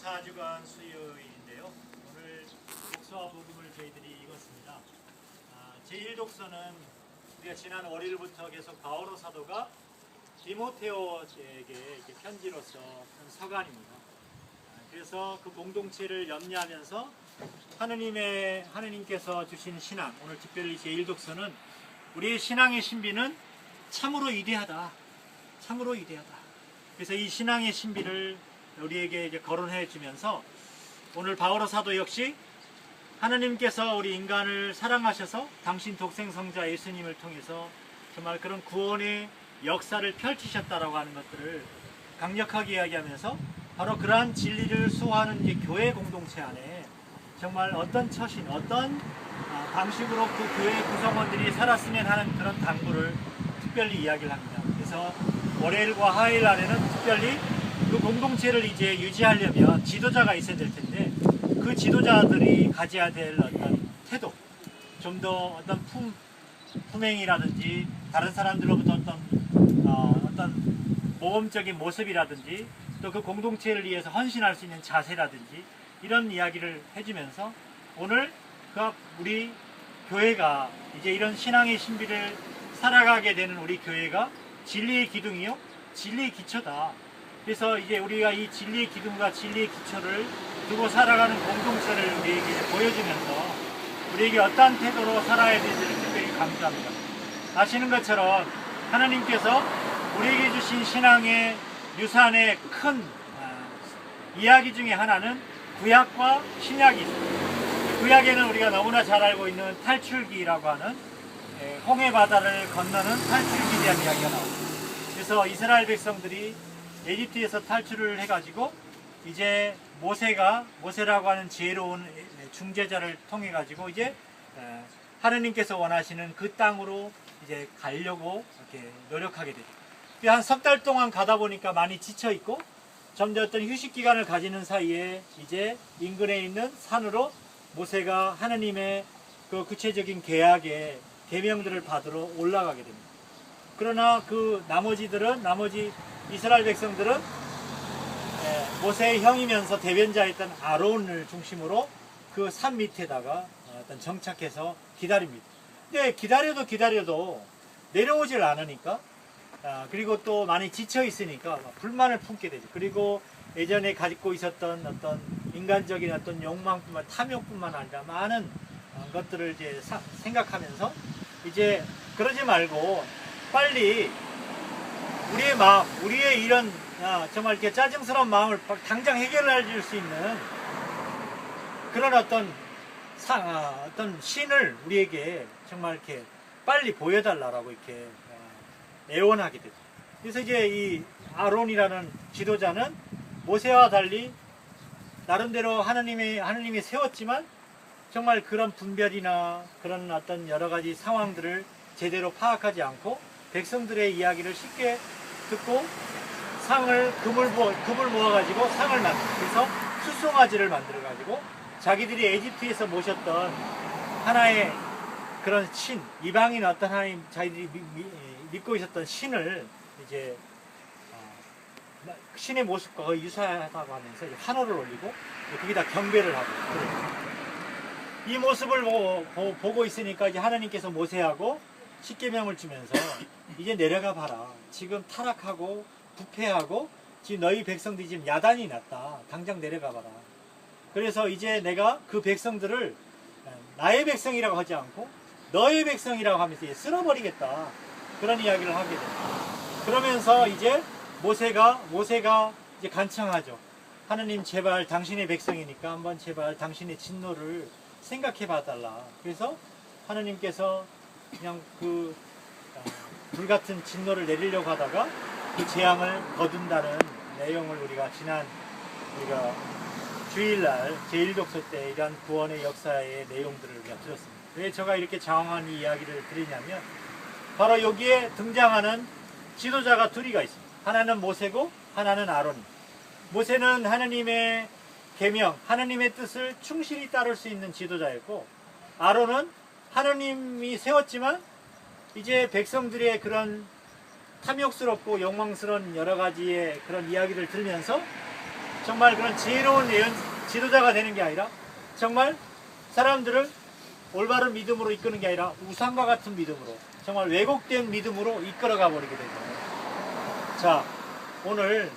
4주간 수요일인데요. 오늘 독서와 복음을 저희들이 읽었습니다. 제1독서는 우리가 지난 월요일부터 계속 바오로 사도가 디모테오에게 편지로서 한 서간입니다. 그래서 그 공동체를 염려하면서 하느님께서 주신 신앙, 오늘 특별히 제1독서는 우리의 신앙의 신비는 참으로 위대하다. 참으로 위대하다. 그래서 이 신앙의 신비를 우리에게 이제 거론해 주면서 오늘 바오로 사도 역시 하느님께서 우리 인간을 사랑하셔서 당신 독생성자 예수님을 통해서 정말 그런 구원의 역사를 펼치셨다라고 하는 것들을 강력하게 이야기하면서 바로 그러한 진리를 수호하는 이제 교회 공동체 안에 정말 어떤 처신, 어떤 방식으로 그 교회 구성원들이 살았으면 하는 그런 당부를 특별히 이야기를 합니다. 그래서 월요일과 화요일 안에는 특별히 그 공동체를 이제 유지하려면 지도자가 있어야 될 텐데 그 지도자들이 가져야 될 어떤 태도, 좀 더 어떤 품행이라든지 다른 사람들로부터 어떤 모범적인 모습이라든지 또 그 공동체를 위해서 헌신할 수 있는 자세라든지 이런 이야기를 해주면서 오늘 우리 교회가 이제 이런 신앙의 신비를 살아가게 되는 우리 교회가 진리의 기둥이요, 진리의 기초다. 그래서 이제 우리가 이 진리의 기둥과 진리의 기초를 두고 살아가는 공동체를 우리에게 보여주면서 우리에게 어떠한 태도로 살아야 되는지를 특별히 강조합니다. 아시는 것처럼 하나님께서 우리에게 주신 신앙의 유산의 큰 이야기 중에 하나는 구약과 신약이 있습니다. 구약에는 우리가 너무나 잘 알고 있는 탈출기라고 하는 홍해 바다를 건너는 탈출기에 대한 이야기가 나옵니다. 그래서 이스라엘 백성들이 에집트에서 탈출을 해가지고 이제 모세라고 하는 지혜로운 중재자를 통해 가지고 이제 하느님께서 원하시는 그 땅으로 이제 가려고 이렇게 노력하게 되죠. 한 석 달 동안 가다 보니까 많이 지쳐 있고 점점 어떤 휴식 기간을 가지는 사이에 이제 인근에 있는 산으로 모세가 하느님의 그 구체적인 계약의 계명들을 받으러 올라가게 됩니다. 그러나 그 나머지 이스라엘 백성들은 모세의 형이면서 대변자였던 아론을 중심으로 그 산 밑에다가 어떤 정착해서 기다립니다. 근데 기다려도 내려오질 않으니까 그리고 또 많이 지쳐 있으니까 불만을 품게 되죠. 그리고 예전에 가지고 있었던 어떤 인간적인 어떤 탐욕뿐만 아니라 많은 것들을 이제 생각하면서 이제 그러지 말고 빨리 우리의 마음, 우리의 이런 정말 이렇게 짜증스러운 마음을 당장 해결해 줄 수 있는 그런 어떤 신을 우리에게 정말 이렇게 빨리 보여달라고 이렇게 애원하게 되죠. 그래서 이제 이 아론이라는 지도자는 모세와 달리 나름대로 하느님이 세웠지만 정말 그런 분별이나 그런 어떤 여러 가지 상황들을 제대로 파악하지 않고 백성들의 이야기를 쉽게 듣고 금을 모아가지고 상을 그래서 수송아지를 만들어가지고 자기들이 에집트에서 모셨던 하나의 그런 신, 이방인 어떤 하나님, 자기들이 믿고 있었던 신을 이제 신의 모습과 거의 유사하다고 하면서 환호를 올리고 거기다 경배를 하고 그래요. 이 모습을 보고 있으니까 이제 하나님께서 모세하고 십계명을 주면서 이제 내려가 봐라. 지금 타락하고 부패하고 지금 너희 백성들이 지금 야단이 났다. 당장 내려가 봐라. 그래서 이제 내가 그 백성들을 나의 백성이라고 하지 않고 너의 백성이라고 하면서 쓸어버리겠다. 그런 이야기를 하게 됩니다. 그러면서 이제 모세가 이제 간청하죠. 하느님 제발 당신의 백성이니까 한번 제발 당신의 진노를 생각해 봐달라. 그래서 하느님께서 그냥 그 불같은 진노를 내리려고 하다가 그 재앙을 거둔다는 내용을 우리가 주일날 제1독서 때 이러한 구원의 역사의 내용들을 우리가 들었습니다. 왜 제가 이렇게 장황한 이 이야기를 드리냐면 바로 여기에 등장하는 지도자가 둘이가 있습니다. 하나는 모세고 하나는 아론입니다. 모세는 하느님의 계명, 하느님의 뜻을 충실히 따를 수 있는 지도자였고 아론은 하느님이 세웠지만 이제 백성들의 그런 탐욕스럽고 욕망스러운 여러 가지의 그런 이야기를 들으면서 정말 그런 지혜로운 지도자가 되는 게 아니라 정말 사람들을 올바른 믿음으로 이끄는 게 아니라 우상과 같은 믿음으로, 정말 왜곡된 믿음으로 이끌어가 버리게 되죠. 자, 오늘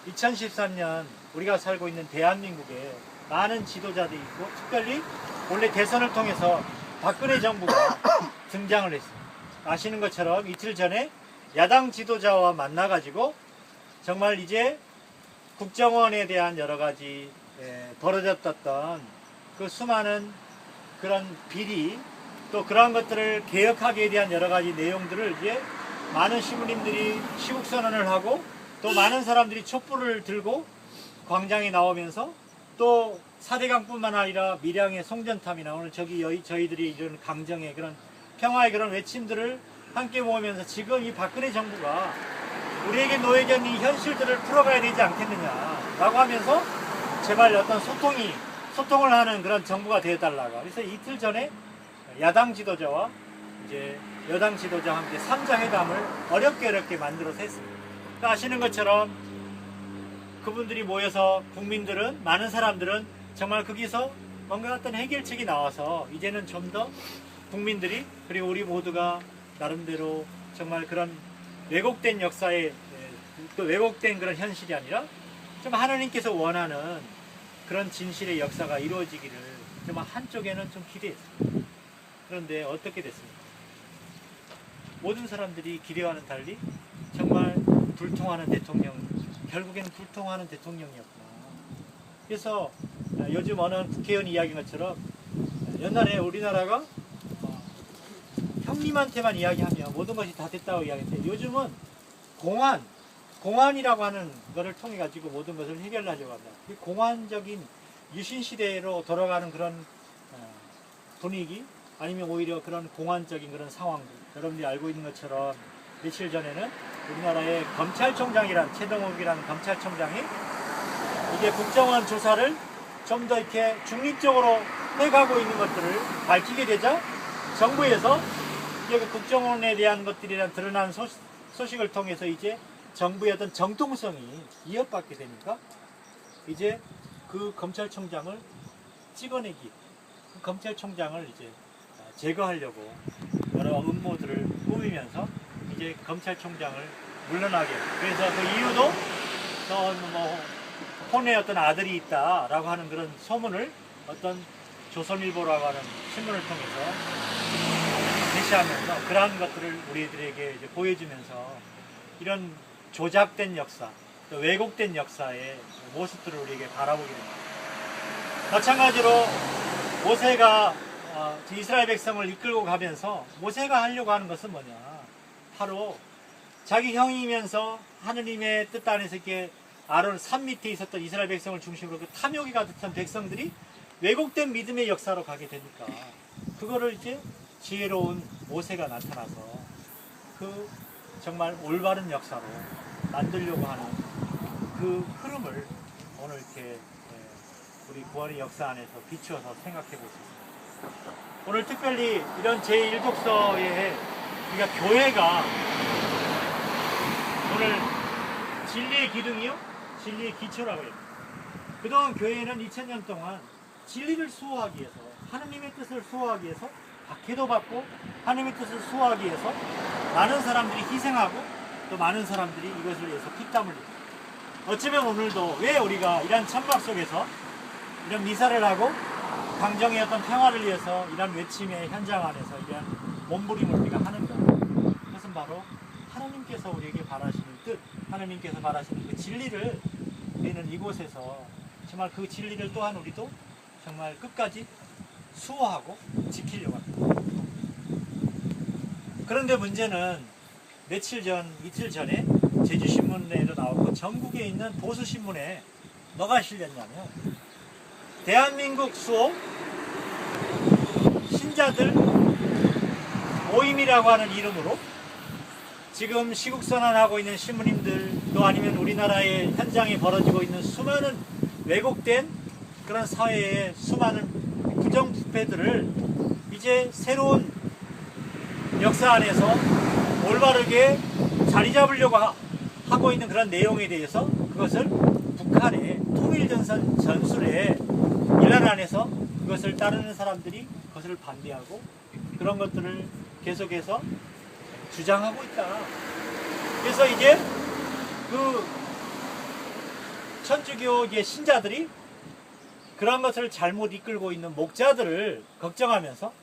2013년 우리가 살고 있는 대한민국에 많은 지도자들이 있고, 특별히 원래 대선을 통해서 박근혜 정부가 등장을 했습니다. 아시는 것처럼 이틀 전에 야당 지도자와 만나가지고 정말 이제 국정원에 대한 여러 가지 벌어졌던 그 수많은 그런 비리, 또 그러한 것들을 개혁하기에 대한 여러 가지 내용들을 이제 많은 시민들이 시국선언을 하고, 또 많은 사람들이 촛불을 들고 광장에 나오면서, 또 사대강뿐만 아니라 밀양의 송전탑이나 오늘 저희들이 이런 강정의 그런 평화의 그런 외침들을 함께 모으면서 지금 이 박근혜 정부가 우리에게 놓여져 있는 이 현실들을 풀어가야 되지 않겠느냐라고 하면서 제발 어떤 소통을 하는 그런 정부가 되어달라고. 그래서 이틀 전에 야당 지도자와 이제 여당 지도자와 함께 3자 회담을 어렵게 만들어서 했습니다. 그러니까 아시는 것처럼 그분들이 모여서 국민들은, 많은 사람들은 정말 거기서 뭔가 어떤 해결책이 나와서 이제는 좀 더 국민들이, 그리고 우리 모두가 나름대로 정말 그런 왜곡된 역사에, 또 왜곡된 그런 현실이 아니라 좀 하나님께서 원하는 그런 진실의 역사가 이루어지기를 좀 한쪽에는 좀 기대했습니다. 그런데 어떻게 됐습니까? 모든 사람들이 기대와는 달리 정말 불통하는 대통령, 결국에는 불통하는 대통령이었구나. 그래서 요즘 어느 국회의원 이야기인 것처럼 옛날에 우리나라가 형님한테만 이야기하면 모든 것이 다 됐다고 이야기했는데, 요즘은 공안이라고 하는 것을 통해 가지고 모든 것을 해결하려고 합니다. 공안적인 유신시대로 돌아가는 그런 분위기, 아니면 오히려 그런 공안적인 그런 상황들, 여러분들이 알고 있는 것처럼 며칠 전에는 우리나라의 검찰총장이란, 최동욱이라는 검찰총장이 이제 국정원 조사를 좀 더 이렇게 중립적으로 해가고 있는 것들을 밝히게 되자 정부에서 이제 그 국정원에 대한 것들이란 드러난 소식을 통해서 이제 정부의 어떤 정통성이 위협받게 되니까 이제 그 검찰총장을 찍어내기, 그 검찰총장을 이제 제거하려고 여러 음모들을 꾸미면서 이제 검찰총장을 물러나게. 그래서 그 이유도 혼에 어떤 아들이 있다라고 하는 그런 소문을 어떤 조선일보라고 하는 신문을 통해서 제시하면서 그러한 것들을 우리들에게 이제 보여주면서 이런 조작된 역사, 또 왜곡된 역사의 모습들을 우리에게 바라보게 됩니다. 마찬가지로 모세가 이스라엘 백성을 이끌고 가면서 모세가 하려고 하는 것은 뭐냐? 바로 자기 형이면서 하느님의 뜻 안에서 이렇게 아론 산 밑에 있었던 이스라엘 백성을 중심으로 그 탐욕이 가득한 백성들이 왜곡된 믿음의 역사로 가게 되니까 그거를 이제 지혜로운 모세가 나타나서 그 정말 올바른 역사로 만들려고 하는 그 흐름을 오늘 이렇게 우리 구원의 역사 안에서 비추어서 생각해 볼 수 있습니다. 오늘 특별히 이런 제1독서에 우리가 교회가 오늘 진리의 기둥이요? 진리의 기초라고 해요. 그동안 교회는 2000년 동안 진리를 수호하기 위해서, 하느님의 뜻을 수호하기 위해서 박해도 받고 하느님의 뜻을 수호하기 위해서 많은 사람들이 희생하고 또 많은 사람들이 이것을 위해서 피땀을 흘리고, 어쩌면 오늘도 왜 우리가 이런 천막 속에서 이런 미사를 하고 강정의 어떤 평화를 위해서 이런 외침의 현장 안에서 이런 몸부림을 우리가 하는가? 그것은 바로 하나님께서 우리에게 바라시는 뜻, 하나님께서 바라시는 그 진리를 우리는 이곳에서 정말 그 진리를 또한 우리도 정말 끝까지 수호하고 지키려고 합니다. 그런데 문제는 며칠 전, 이틀 전에 제주신문에도 나오고 전국에 있는 보수신문에 뭐가 실렸냐면, 대한민국 수호 신자들 모임이라고 하는 이름으로 지금 시국선언하고 있는 신부님들, 또 아니면 우리나라의 현장에 벌어지고 있는 수많은 왜곡된 그런 사회의 수많은 부정부패들을 이제 새로운 역사 안에서 올바르게 자리 잡으려고 하고 있는 그런 내용에 대해서 그것을 북한의 통일 전술에 일란 안에서 그것을 따르는 사람들이 그것을 반대하고 그런 것들을 계속해서 주장하고 있다. 그래서 이제 그 천주교의 신자들이 그런 것을 잘못 이끌고 있는 목자들을 걱정하면서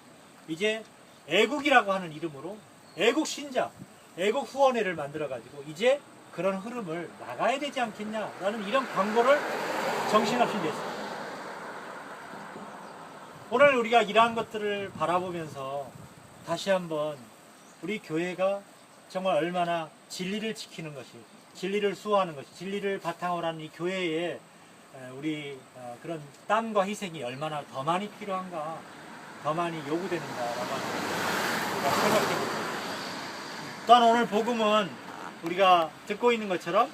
이제 애국이라고 하는 이름으로 애국 신자, 애국 후원회를 만들어 가지고 이제 그런 흐름을 나가야 되지 않겠냐라는 이런 광고를 정신없이 냈습니다. 오늘 우리가 이러한 것들을 바라보면서 다시 한번 우리 교회가 정말 얼마나 진리를 지키는 것이, 진리를 수호하는 것이, 진리를 바탕으로 하는 이 교회에 우리 그런 땀과 희생이 얼마나 더 많이 필요한가, 더 많이 요구되는가라고 하는 우리가 생각해 봅니다. 또한 오늘 복음은 우리가 듣고 있는 것처럼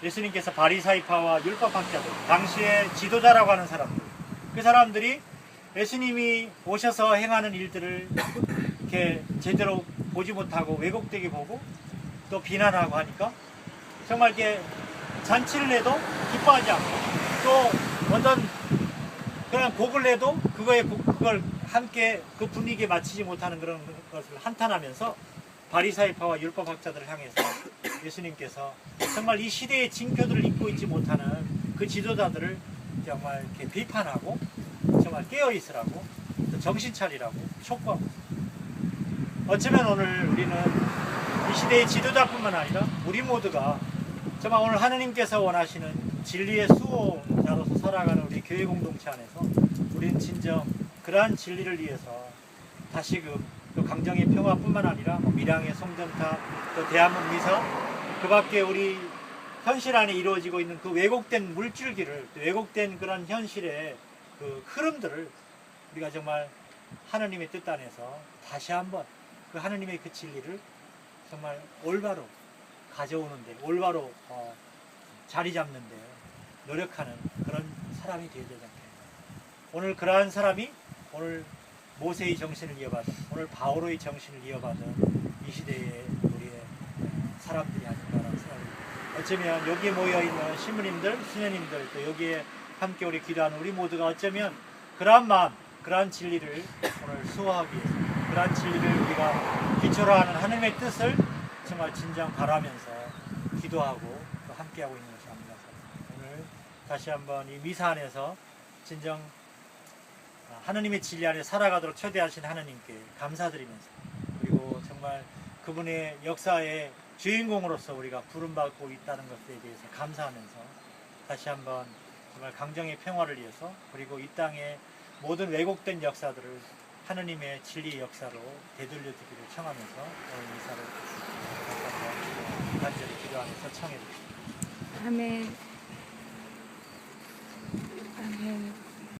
예수님께서 바리사이파와 율법학자들, 당시의 지도자라고 하는 사람들, 그 사람들이 예수님이 오셔서 행하는 일들을 이렇게 제대로 보지 못하고 왜곡되게 보고 또 비난하고 하니까 정말 이렇게 잔치를 해도 기뻐하지 않고 또 어떤 그런 곡을 내도 그걸 함께 그 분위기에 맞추지 못하는 그런 것을 한탄하면서 바리사이파와 율법학자들을 향해서 예수님께서 정말 이 시대의 징표들을 잊고 있지 못하는 그 지도자들을 정말 이렇게 비판하고 정말 깨어 있으라고 또 정신 차리라고 촉구하고 어쩌면 오늘 우리는 이 시대의 지도자뿐만 아니라 우리 모두가 정말 오늘 하느님께서 원하시는 진리의 수호자로서 살아가는 우리 교회 공동체 안에서 우리는 진정 그러한 진리를 위해서 다시금 또 강정의 평화뿐만 아니라 밀양의 송전탑, 또 대한문 미사, 그 밖에 우리 현실 안에 이루어지고 있는 그 왜곡된 물줄기를, 왜곡된 그런 현실의 그 흐름들을 우리가 정말 하느님의 뜻 안에서 다시 한번 그 하느님의 그 진리를 정말 올바로 가져오는데, 올바로 자리 잡는데 노력하는 그런 사람이 되어야 되지 않겠나. 오늘 그러한 사람이 오늘 모세의 정신을 이어받은, 오늘 바오로의 정신을 이어받은 이 시대의 우리의 사람들이 아닌가라는 생각입니다. 어쩌면 여기에 모여있는 신부님들, 수녀님들, 또 여기에 함께 우리 기도하는 우리 모두가 어쩌면 그러한 마음, 그러한 진리를 오늘 수호하기 위해서, 그러한 진리를 우리가 기초로 하는 하나님의 뜻을 정말 진정 바라면서 기도하고 또 함께하고 있는 것이 아닌가 생각합니다. 오늘 다시 한번 이 미사 안에서 진정 하느님의 진리 안에 살아가도록 초대하신 하느님께 감사드리면서, 그리고 정말 그분의 역사의 주인공으로서 우리가 부름받고 있다는 것에 대해서 감사하면서 다시 한번 정말 강정의 평화를 위해서, 그리고 이 땅의 모든 왜곡된 역사들을 하느님의 진리의 역사로 되돌려주기를 청하면서 오늘 미사를 간절히 기도하면서 청해 드립니다. 아멘.